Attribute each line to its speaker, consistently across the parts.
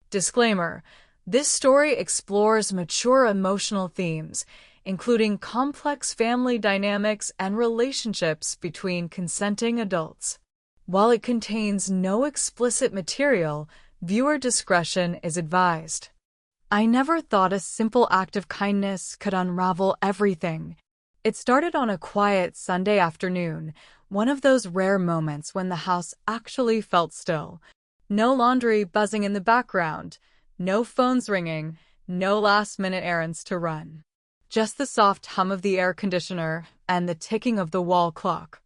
Speaker 1: Disclaimer: this story explores mature emotional themes, including complex family dynamics and relationships between consenting adults. While it contains no explicit material, viewer discretion is advised. I never thought a simple act of kindness could unravel everything. It started on a quiet Sunday afternoon, one of those rare moments when the house actually felt still. No laundry buzzing in the background, no phones ringing, no last-minute errands to run. Just the soft hum of the air conditioner and the ticking of the wall clock.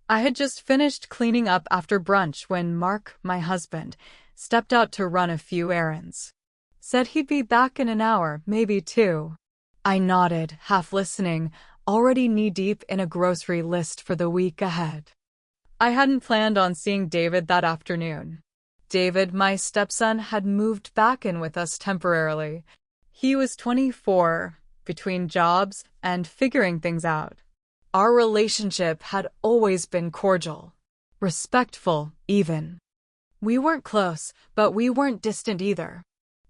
Speaker 1: I had just finished cleaning up after brunch when Mark, my husband, stepped out to run a few errands. Said he'd be back in an hour, maybe two. I nodded, half listening, already knee-deep in a grocery list for the week ahead. I hadn't planned on seeing David that afternoon. David, my stepson, had moved back in with us temporarily. He was 24, between jobs and figuring things out. Our relationship had always been cordial, respectful, even. We weren't close, but we weren't distant either.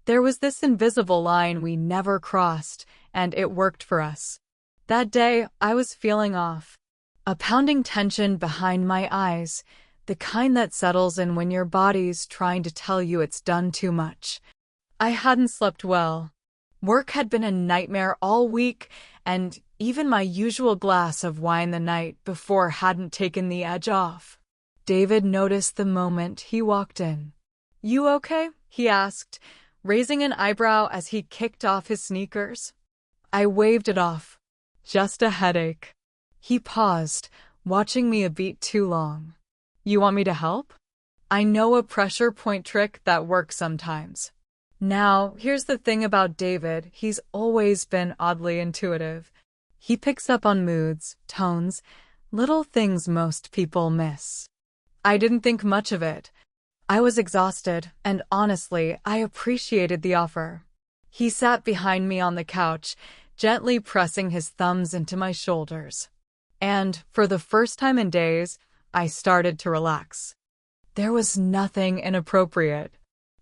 Speaker 1: There was this invisible line we never crossed, and it worked for us. That day, I was feeling off. A pounding tension behind my eyes, the kind that settles in when your body's trying to tell you it's done too much. I hadn't slept well. Work had been a nightmare all week, and even my usual glass of wine the night before hadn't taken the edge off. David noticed the moment he walked in. "You okay?" he asked, raising an eyebrow as he kicked off his sneakers. I waved it off. "Just a headache." He paused, watching me a beat too long. "You want me to help?" I know a pressure point trick that works sometimes. Now, here's the thing about David, he's always been oddly intuitive. He picks up on moods, tones, little things most people miss. I didn't think much of it. I was exhausted, and honestly, I appreciated the offer. He sat behind me on the couch, gently pressing his thumbs into my shoulders. And, for the first time in days, I started to relax. There was nothing inappropriate,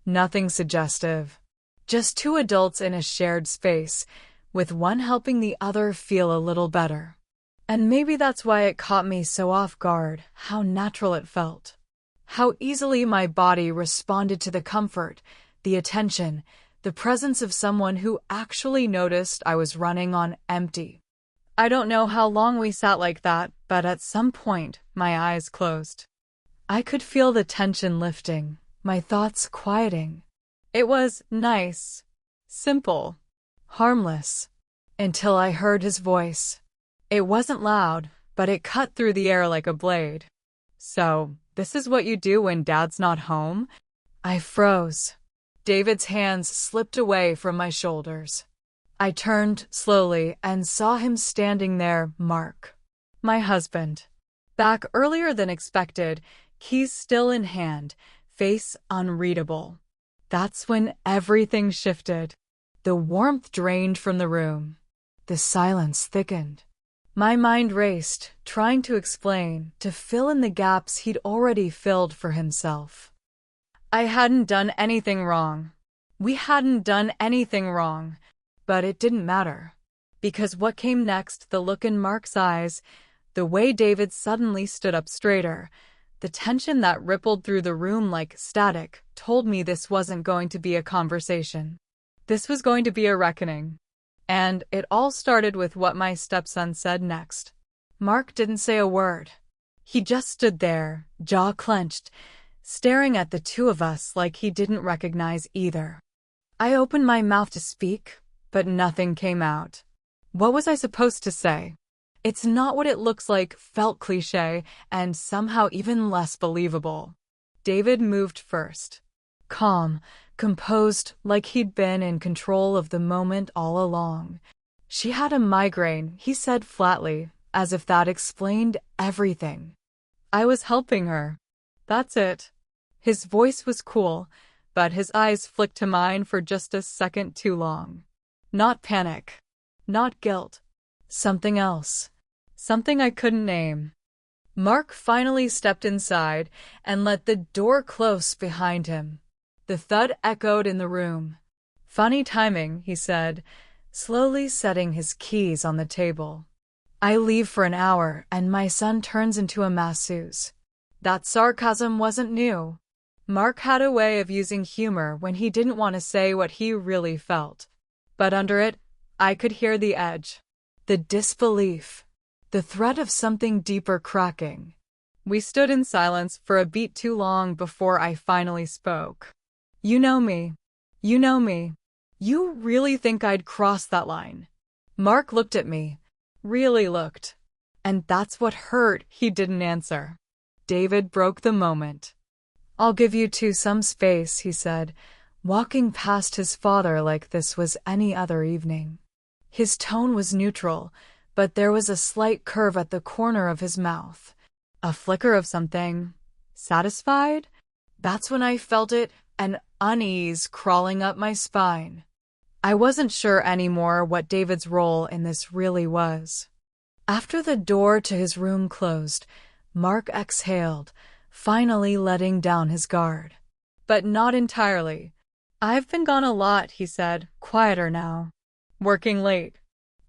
Speaker 1: nothing suggestive. Just two adults in a shared space, with one helping the other feel a little better. And maybe that's why it caught me so off guard, how natural it felt. How easily my body responded to the comfort, the attention, the presence of someone who actually noticed I was running on empty. I don't know how long we sat like that, but at some point, my eyes closed. I could feel the tension lifting, my thoughts quieting. It was nice, simple, harmless, until I heard his voice. It wasn't loud, but it cut through the air like a blade. "So, this is what you do when Dad's not home?" I froze. David's hands slipped away from my shoulders. I turned slowly and saw him standing there, Mark, my husband. Back earlier than expected, keys still in hand, face unreadable. That's when everything shifted. The warmth drained from the room. The silence thickened. My mind raced, trying to explain, to fill in the gaps he'd already filled for himself. I hadn't done anything wrong. We hadn't done anything wrong. But it didn't matter. Because what came next, the look in Mark's eyes, the way David suddenly stood up straighter, the tension that rippled through the room like static, told me this wasn't going to be a conversation. This was going to be a reckoning. And it all started with what my stepson said next. Mark didn't say a word. He just stood there, jaw clenched, staring at the two of us like he didn't recognize either. I opened my mouth to speak, but nothing came out. What was I supposed to say? "It's not what it looks like" felt cliché and somehow even less believable. David moved first. Calm, composed, like he'd been in control of the moment all along. "She had a migraine," he said flatly, as if that explained everything. "I was helping her. That's it." His voice was cool, but his eyes flicked to mine for just a second too long. Not panic. Not guilt. Something else. Something I couldn't name. Mark finally stepped inside and let the door close behind him. The thud echoed in the room. "Funny timing," he said, slowly setting his keys on the table. "I leave for an hour, and my son turns into a masseuse." That sarcasm wasn't new. Mark had a way of using humor when he didn't want to say what he really felt. But under it, I could hear the edge. The disbelief. The threat of something deeper cracking. We stood in silence for a beat too long before I finally spoke. "You know me. You know me. You really think I'd cross that line?" Mark looked at me. Really looked. And that's what hurt. He didn't answer. David broke the moment. "I'll give you two some space," he said, walking past his father like this was any other evening. His tone was neutral, but there was a slight curve at the corner of his mouth. A flicker of something. Satisfied? That's when I felt it, an unease crawling up my spine. I wasn't sure anymore what David's role in this really was. After the door to his room closed, Mark exhaled, finally letting down his guard. But not entirely. "I've been gone a lot," he said, quieter now. "Working late.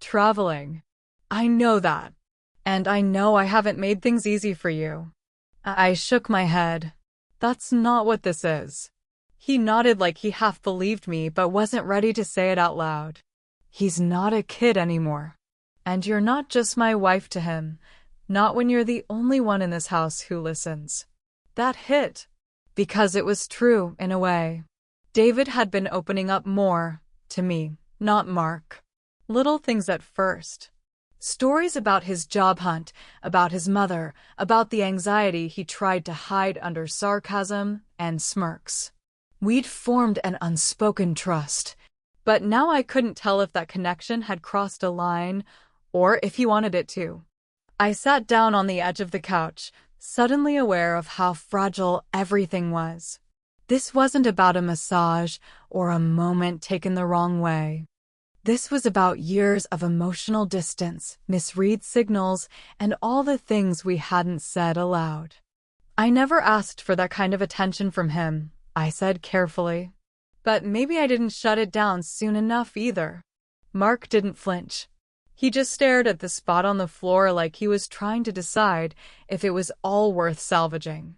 Speaker 1: Traveling. I know that. And I know I haven't made things easy for you." I shook my head. "That's not what this is." He nodded like he half believed me but wasn't ready to say it out loud. "He's not a kid anymore. And you're not just my wife to him, not when you're the only one in this house who listens." That hit. Because it was true, in a way. David had been opening up more, to me, not Mark. Little things at first. Stories about his job hunt, about his mother, about the anxiety he tried to hide under sarcasm and smirks. We'd formed an unspoken trust. But now I couldn't tell if that connection had crossed a line or if he wanted it to. I sat down on the edge of the couch, suddenly aware of how fragile everything was. This wasn't about a massage or a moment taken the wrong way. This was about years of emotional distance, misread signals, and all the things we hadn't said aloud. "I never asked for that kind of attention from him," I said carefully. "But maybe I didn't shut it down soon enough either." Mark didn't flinch. He just stared at the spot on the floor like he was trying to decide if it was all worth salvaging.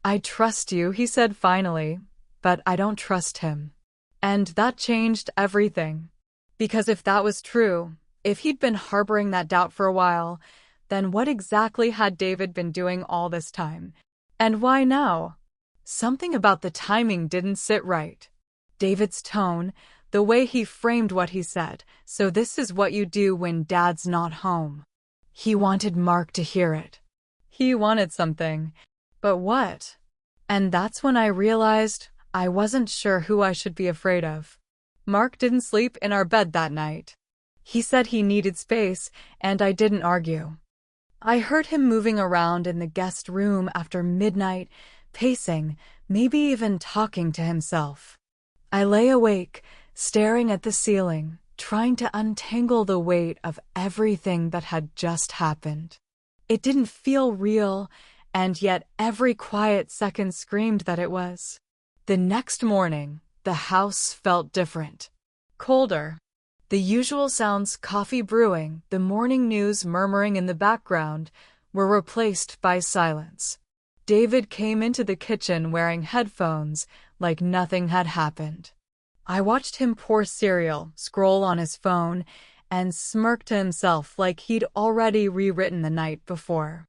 Speaker 1: "I trust you," he said finally, "but I don't trust him." And that changed everything. Because if that was true, if he'd been harboring that doubt for a while, then what exactly had David been doing all this time? And why now? Something about the timing didn't sit right. David's tone, the way he framed what he said, "So this is what you do when Dad's not home." He wanted Mark to hear it. He wanted something. But what? And that's when I realized I wasn't sure who I should be afraid of. Mark didn't sleep in our bed that night. He said he needed space, and I didn't argue. I heard him moving around in the guest room after midnight, pacing, maybe even talking to himself. I lay awake, staring at the ceiling, trying to untangle the weight of everything that had just happened. It didn't feel real, and yet every quiet second screamed that it was. The next morning, the house felt different. Colder. The usual sounds, coffee brewing, the morning news murmuring in the background, were replaced by silence. David came into the kitchen wearing headphones, like nothing had happened. I watched him pour cereal, scroll on his phone, and smirk to himself like he'd already rewritten the night before.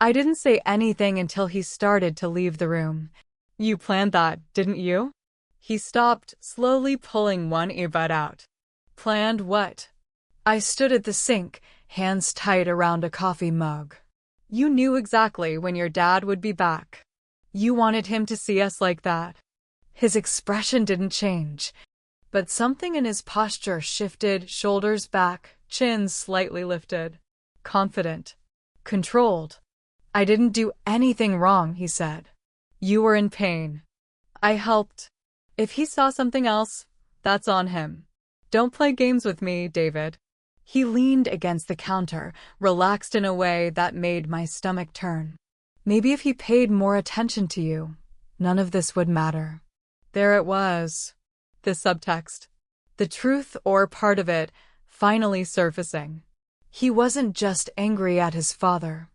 Speaker 1: I didn't say anything until he started to leave the room. "You planned that, didn't you?" He stopped, slowly pulling one earbud out. "Planned what?" I stood at the sink, hands tight around a coffee mug. "You knew exactly when your dad would be back. You wanted him to see us like that." His expression didn't change, but something in his posture shifted, shoulders back, chin slightly lifted. Confident. Controlled. "I didn't do anything wrong," he said. "You were in pain. I helped. If he saw something else, that's on him. Don't play games with me, David." He leaned against the counter, relaxed in a way that made my stomach turn. "Maybe if he paid more attention to you, none of this would matter." There it was. The subtext. The truth, or part of it, finally surfacing. He wasn't just angry at his father.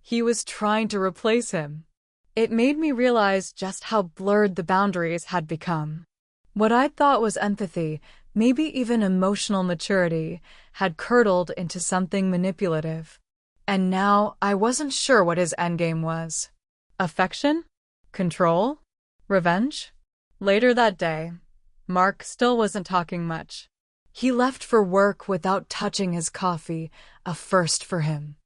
Speaker 1: He was trying to replace him. It made me realize just how blurred the boundaries had become. What I thought was empathy, maybe even emotional maturity, had curdled into something manipulative. And now I wasn't sure what his endgame was. Affection? Control? Revenge? Later that day, Mark still wasn't talking much. He left for work without touching his coffee, a first for him.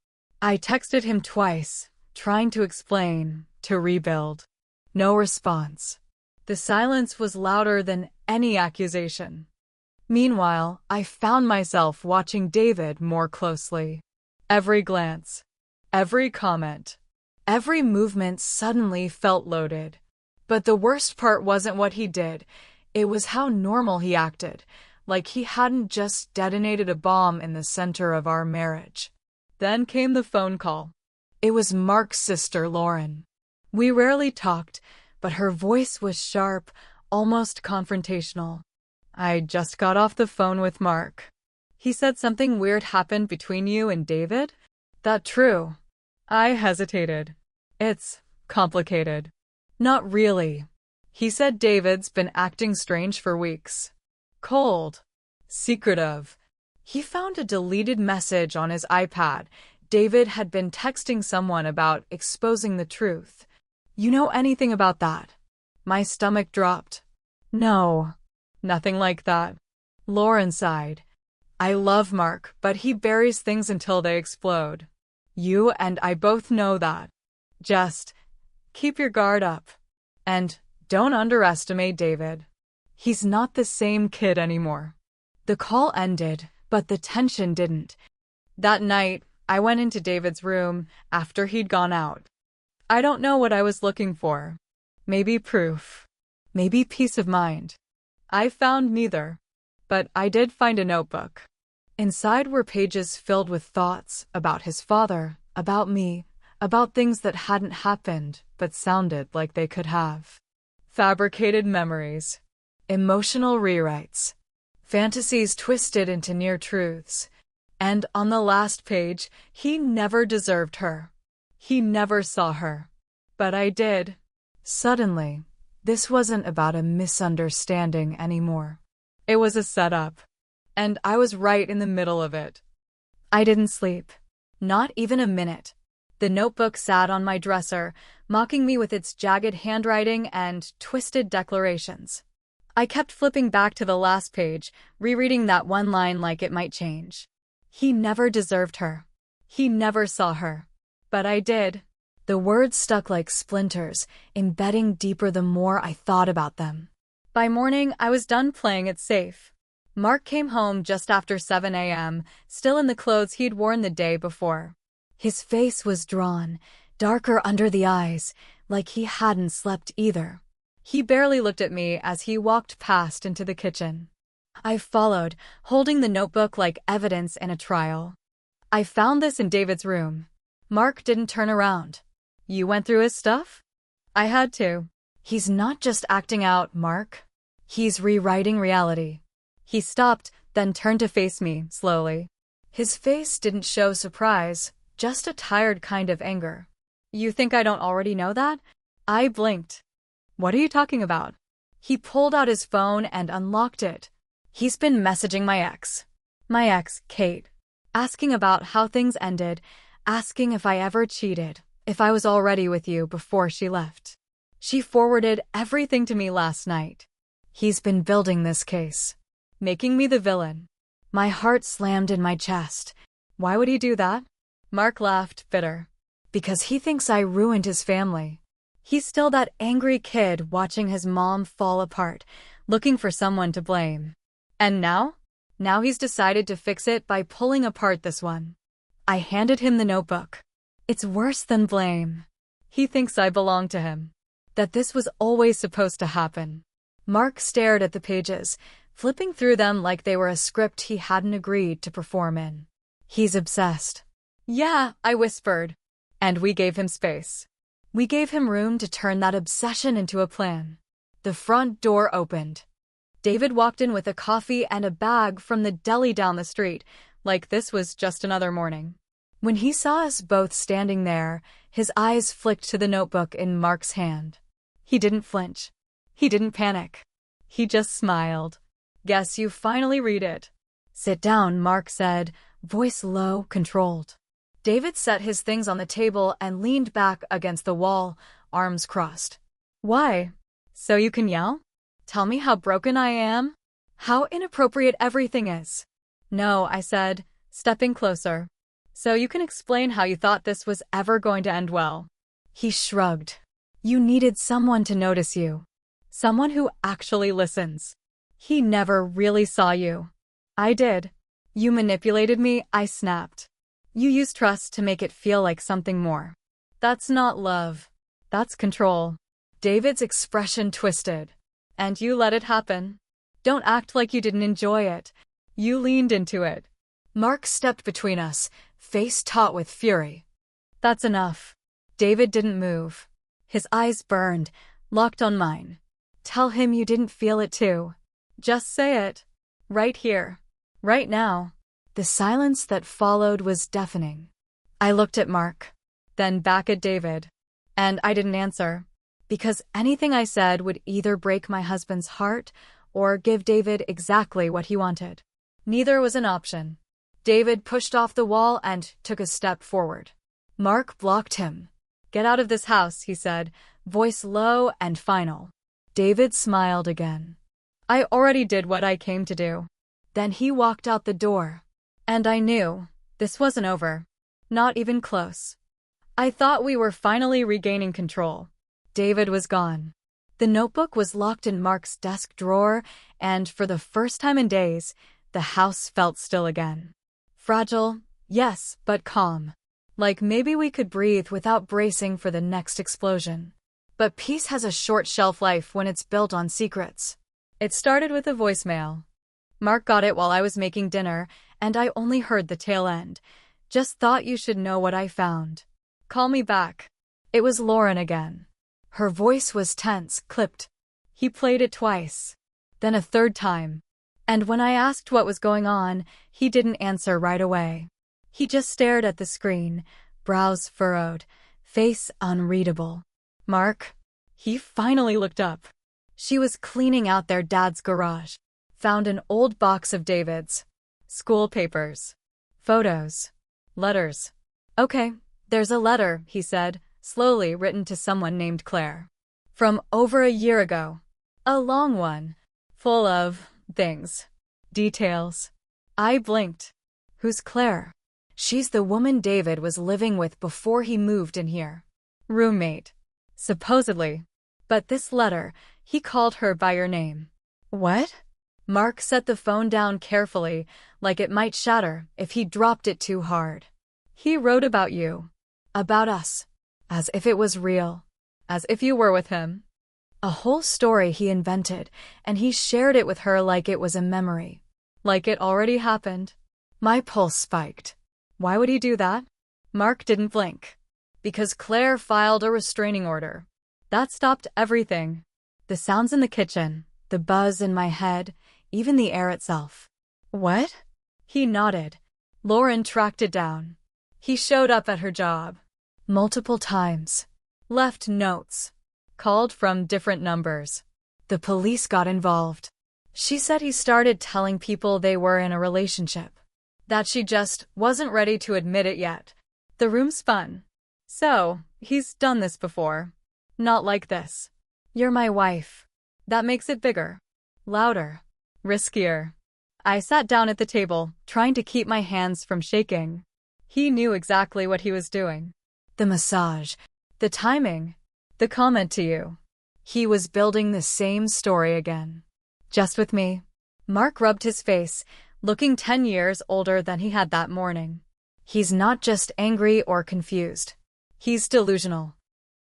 Speaker 1: I texted him twice, trying to explain, to rebuild. No response. The silence was louder than any accusation. Meanwhile, I found myself watching David more closely. Every glance, every comment, every movement suddenly felt loaded. But the worst part wasn't what he did. It was how normal he acted, like he hadn't just detonated a bomb in the center of our marriage. Then came the phone call. It was Mark's sister, Lauren. We rarely talked, but her voice was sharp, almost confrontational. I just got off the phone with Mark. He said something weird happened between you and David? That true? I hesitated. It's complicated. Not really. He said David's been acting strange for weeks. Cold. Secretive. He found a deleted message on his iPad. David had been texting someone about exposing the truth. You know anything about that? My stomach dropped. No, nothing like that. Lauren sighed. I love Mark, but he buries things until they explode. You and I both know that. Just keep your guard up. And don't underestimate David. He's not the same kid anymore. The call ended, but the tension didn't. That night, I went into David's room after he'd gone out. I don't know what I was looking for. Maybe proof. Maybe peace of mind. I found neither. But I did find a notebook. Inside were pages filled with thoughts about his father, about me, about things that hadn't happened but sounded like they could have. Fabricated memories. Emotional rewrites. Fantasies twisted into near truths. And on the last page, he never deserved her. He never saw her. But I did. Suddenly, this wasn't about a misunderstanding anymore. It was a setup. And I was right in the middle of it. I didn't sleep. Not even a minute. The notebook sat on my dresser, mocking me with its jagged handwriting and twisted declarations. I kept flipping back to the last page, rereading that one line like it might change. He never deserved her. He never saw her. But I did. The words stuck like splinters, embedding deeper the more I thought about them. By morning, I was done playing it safe. Mark came home just after 7 a.m., still in the clothes he'd worn the day before. His face was drawn, darker under the eyes, like he hadn't slept either. He barely looked at me as he walked past into the kitchen. I followed, holding the notebook like evidence in a trial. I found this in David's room. Mark didn't turn around. You went through his stuff? I had to. He's not just acting out, Mark. He's rewriting reality. He stopped, then turned to face me, slowly. His face didn't show surprise, just a tired kind of anger. You think I don't already know that? I blinked. What are you talking about? He pulled out his phone and unlocked it. He's been messaging my ex. My ex, Kate. Asking about how things ended, asking if I ever cheated, if I was already with you before she left. She forwarded everything to me last night. He's been building this case. Making me the villain. My heart slammed in my chest. Why would he do that? Mark laughed, bitter. Because he thinks I ruined his family. He's still that angry kid watching his mom fall apart, looking for someone to blame. And now? Now he's decided to fix it by pulling apart this one. I handed him the notebook. It's worse than blame. He thinks I belong to him. That this was always supposed to happen. Mark stared at the pages, flipping through them like they were a script he hadn't agreed to perform in. He's obsessed. Yeah, I whispered. And we gave him space. We gave him room to turn that obsession into a plan. The front door opened. David walked in with a coffee and a bag from the deli down the street, like this was just another morning. When he saw us both standing there, his eyes flicked to the notebook in Mark's hand. He didn't flinch. He didn't panic. He just smiled. "Guess you finally read it." "Sit down," Mark said, voice low, controlled. David set his things on the table and leaned back against the wall, arms crossed. "Why? So you can yell? Tell me how broken I am? How inappropriate everything is?" "No," I said, stepping closer. "So you can explain how you thought this was ever going to end well." He shrugged. "You needed someone to notice you. Someone who actually listens. He never really saw you." "I did. You manipulated me," I snapped. "You used trust to make it feel like something more." "That's not love. That's control." David's expression twisted. "And you let it happen. Don't act like you didn't enjoy it. You leaned into it." Mark stepped between us, face taut with fury. "That's enough." David didn't move. His eyes burned, locked on mine. "Tell him you didn't feel it too. Just say it. Right here. Right now." The silence that followed was deafening. I looked at Mark, then back at David. And I didn't answer, because anything I said would either break my husband's heart or give David exactly what he wanted. Neither was an option. David pushed off the wall and took a step forward. Mark blocked him. "Get out of this house," he said, voice low and final. David smiled again. "I already did what I came to do." Then he walked out the door. And I knew this wasn't over. Not even close. I thought we were finally regaining control. David was gone. The notebook was locked in Mark's desk drawer, and for the first time in days, the house felt still again. Fragile, yes, but calm. Like maybe we could breathe without bracing for the next explosion. But peace has a short shelf life when it's built on secrets. It started with a voicemail. Mark got it while I was making dinner, and I only heard the tail end. "Just thought you should know what I found. Call me back." It was Lauren again. Her voice was tense, clipped. He played it twice. Then a third time. And when I asked what was going on, he didn't answer right away. He just stared at the screen, brows furrowed, face unreadable. "Mark?" He finally looked up. She was cleaning out their dad's garage. Found an old box of David's. School papers. Photos. Letters. "Okay, there's a letter," he said, slowly, written to someone named Claire. From over a year ago. A long one. Full of things. Details. I blinked. "Who's Claire?" "She's the woman David was living with before he moved in here. Roommate. Supposedly. But this letter, he called her by your name." "What?" Mark set the phone down carefully, like it might shatter if he dropped it too hard. "He wrote about you. About us. As if it was real. As if you were with him. A whole story he invented, and he shared it with her like it was a memory. Like it already happened." My pulse spiked. Why would he do that? Mark didn't blink. Because Claire filed a restraining order. That stopped everything. The sounds in the kitchen, the buzz in my head, even the air itself. "What?" He nodded. Lauren tracked it down. He showed up at her job. Multiple times. Left notes. Called from different numbers. The police got involved. She said he started telling people they were in a relationship. That she just wasn't ready to admit it yet. The room spun. "So, he's done this before. Not like this. You're my wife. That makes it bigger. Louder. Riskier." I sat down at the table, trying to keep my hands from shaking. He knew exactly what he was doing. The massage. The timing. The comment to you. He was building the same story again. Just with me. Mark rubbed his face, looking 10 years older than he had that morning. He's not just angry or confused. He's delusional.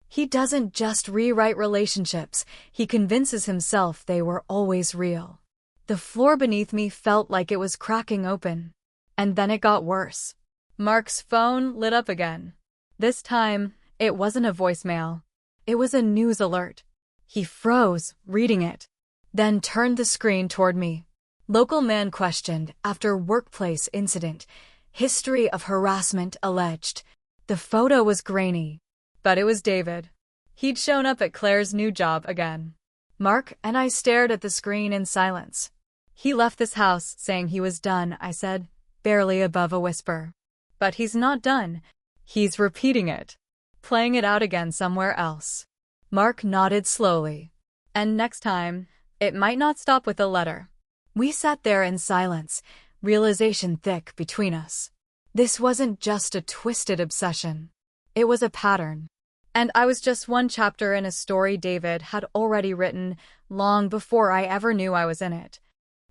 Speaker 1: He doesn't just rewrite relationships, he convinces himself they were always real. The floor beneath me felt like it was cracking open. And then it got worse. Mark's phone lit up again. This time, it wasn't a voicemail. It was a news alert. He froze, reading it, then turned the screen toward me. Local man questioned after workplace incident. History of harassment alleged. The photo was grainy, but it was David. He'd shown up at Claire's new job again. Mark and I stared at the screen in silence. He left this house saying he was done, I said, barely above a whisper. But he's not done. He's repeating it, playing it out again somewhere else. Mark nodded slowly. And next time, it might not stop with a letter. We sat there in silence, realization thick between us. This wasn't just a twisted obsession. It was a pattern. And I was just one chapter in a story David had already written long before I ever knew I was in it.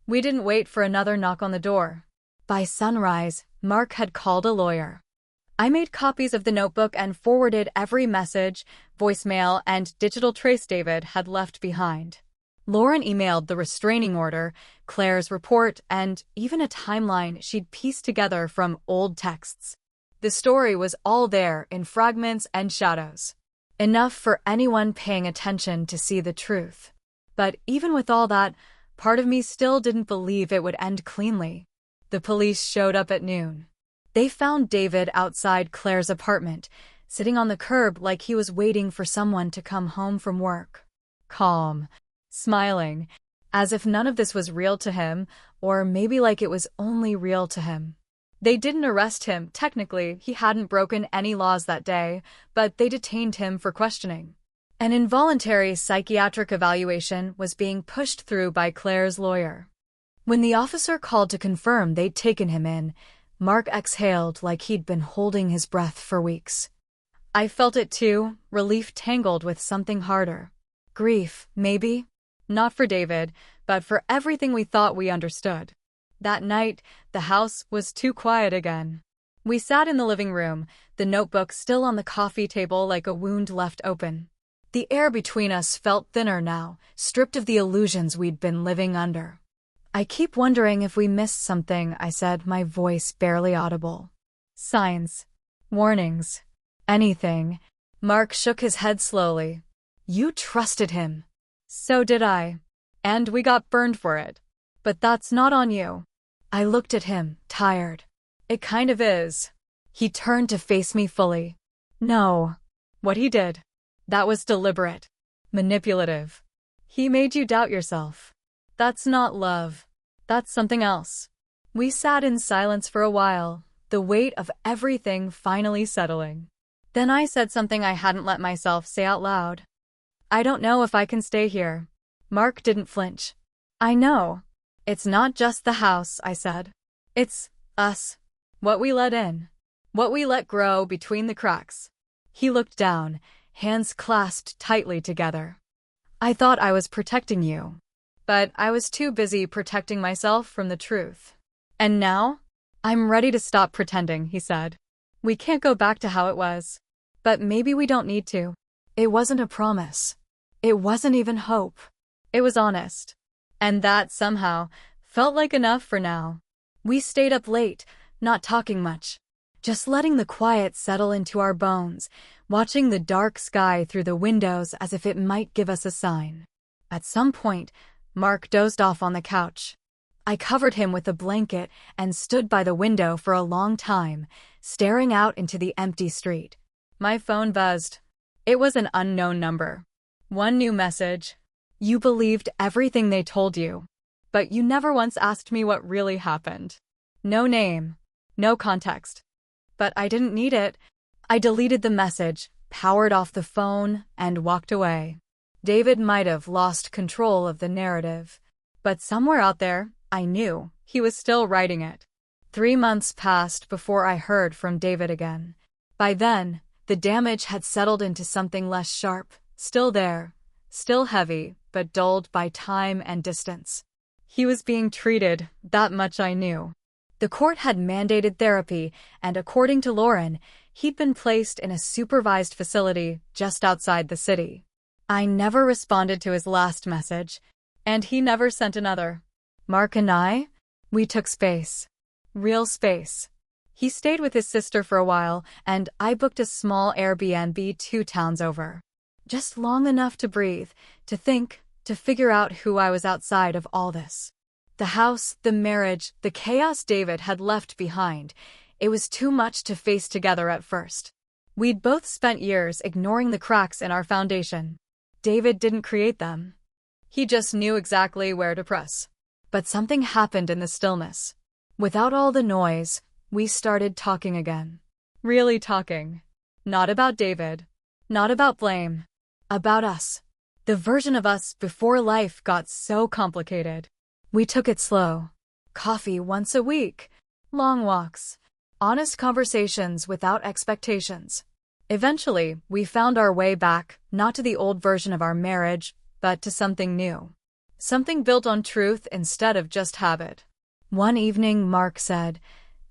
Speaker 1: We didn't wait for another knock on the door. By sunrise, Mark had called a lawyer. I made copies of the notebook and forwarded every message, voicemail, and digital trace David had left behind. Lauren emailed the restraining order, Claire's report, and even a timeline she'd pieced together from old texts. The story was all there in fragments and shadows. Enough for anyone paying attention to see the truth. But even with all that, part of me still didn't believe it would end cleanly. The police showed up at noon. They found David outside Claire's apartment, sitting on the curb like he was waiting for someone to come home from work. Calm, smiling, as if none of this was real to him, or maybe like it was only real to him. They didn't arrest him. Technically, he hadn't broken any laws that day, but they detained him for questioning. An involuntary psychiatric evaluation was being pushed through by Claire's lawyer. When the officer called to confirm they'd taken him in, Mark exhaled like he'd been holding his breath for weeks. I felt it too, relief tangled with something harder. Grief, maybe? Not for David, but for everything we thought we understood. That night, the house was too quiet again. We sat in the living room, the notebook still on the coffee table like a wound left open. The air between us felt thinner now, stripped of the illusions we'd been living under. I keep wondering if we missed something, I said, my voice barely audible. Signs. Warnings. Anything. Mark shook his head slowly. You trusted him. So did I. And we got burned for it. But that's not on you. I looked at him, tired. It kind of is. He turned to face me fully. No. What he did. That was deliberate. Manipulative. He made you doubt yourself. That's not love. That's something else. We sat in silence for a while, the weight of everything finally settling. Then I said something I hadn't let myself say out loud. I don't know if I can stay here. Mark didn't flinch. I know. It's not just the house, I said. It's us. What we let in. What we let grow between the cracks. He looked down, hands clasped tightly together. I thought I was protecting you. But I was too busy protecting myself from the truth. And now? I'm ready to stop pretending, he said. We can't go back to how it was. But maybe we don't need to. It wasn't a promise. It wasn't even hope. It was honest. And that, somehow, felt like enough for now. We stayed up late, not talking much. Just letting the quiet settle into our bones, watching the dark sky through the windows as if it might give us a sign. At some point, Mark dozed off on the couch. I covered him with a blanket and stood by the window for a long time, staring out into the empty street. My phone buzzed. It was an unknown number. One new message. You believed everything they told you, but you never once asked me what really happened. No name, no context. But I didn't need it. I deleted the message, powered off the phone, and walked away. David might have lost control of the narrative, but somewhere out there, I knew, he was still writing it. 3 months passed before I heard from David again. By then, the damage had settled into something less sharp, still there, still heavy, but dulled by time and distance. He was being treated, that much I knew. The court had mandated therapy, and according to Lauren, he'd been placed in a supervised facility just outside the city. I never responded to his last message, and he never sent another. Mark and I, we took space. Real space. He stayed with his sister for a while, and I booked a small Airbnb 2 towns over. Just long enough to breathe, to think, to figure out who I was outside of all this. The house, the marriage, the chaos David had left behind. It was too much to face together at first. We'd both spent years ignoring the cracks in our foundation. David didn't create them. He just knew exactly where to press. But something happened in the stillness. Without all the noise, we started talking again. Really talking. Not about David. Not about blame. About us. The version of us before life got so complicated. We took it slow. Coffee once a week. Long walks. Honest conversations without expectations. Eventually, we found our way back, not to the old version of our marriage, but to something new. Something built on truth instead of just habit. One evening, Mark said,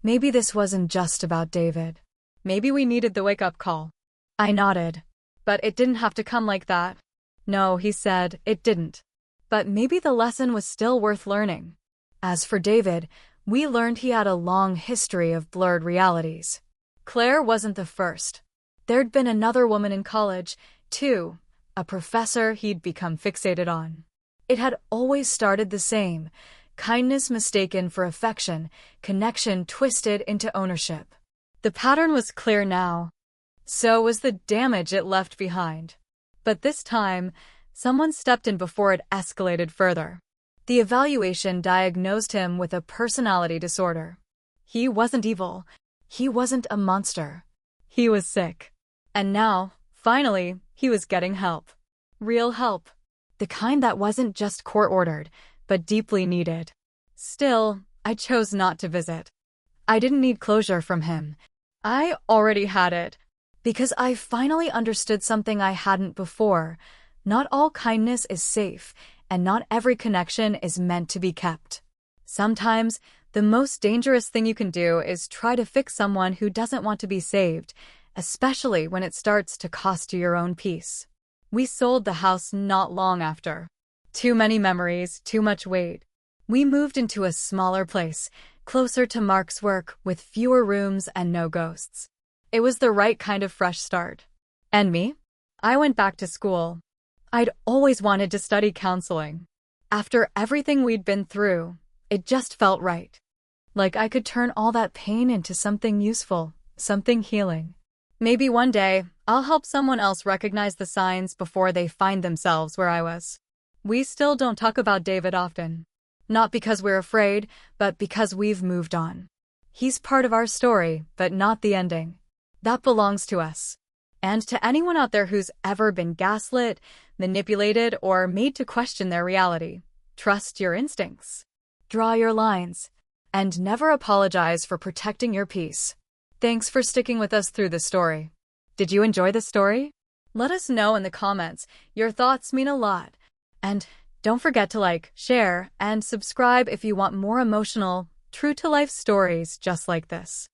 Speaker 1: "Maybe this wasn't just about David. Maybe we needed the wake-up call." I nodded. "But it didn't have to come like that." "No," he said, "it didn't. But maybe the lesson was still worth learning." As for David, we learned he had a long history of blurred realities. Claire wasn't the first. There'd been another woman in college, too, a professor he'd become fixated on. It had always started the same: kindness mistaken for affection, connection twisted into ownership. The pattern was clear now. So was the damage it left behind. But this time, someone stepped in before it escalated further. The evaluation diagnosed him with a personality disorder. He wasn't evil. He wasn't a monster. He was sick. And now, finally, he was getting help. Real help. The kind that wasn't just court-ordered, but deeply needed. Still, I chose not to visit. I didn't need closure from him. I already had it. Because I finally understood something I hadn't before. Not all kindness is safe, and not every connection is meant to be kept. Sometimes, the most dangerous thing you can do is try to fix someone who doesn't want to be saved, especially when it starts to cost you your own peace. We sold the house not long after. Too many memories, too much weight. We moved into a smaller place, closer to Mark's work, with fewer rooms and no ghosts. It was the right kind of fresh start. And me? I went back to school. I'd always wanted to study counseling. After everything we'd been through, it just felt right. Like I could turn all that pain into something useful, something healing. Maybe one day, I'll help someone else recognize the signs before they find themselves where I was. We still don't talk about David often. Not because we're afraid, but because we've moved on. He's part of our story, but not the ending. That belongs to us. And to anyone out there who's ever been gaslit, manipulated, or made to question their reality, trust your instincts. Draw your lines. And never apologize for protecting your peace. Thanks for sticking with us through the story. Did you enjoy the story? Let us know in the comments. Your thoughts mean a lot. And don't forget to like, share, and subscribe if you want more emotional, true-to-life stories just like this.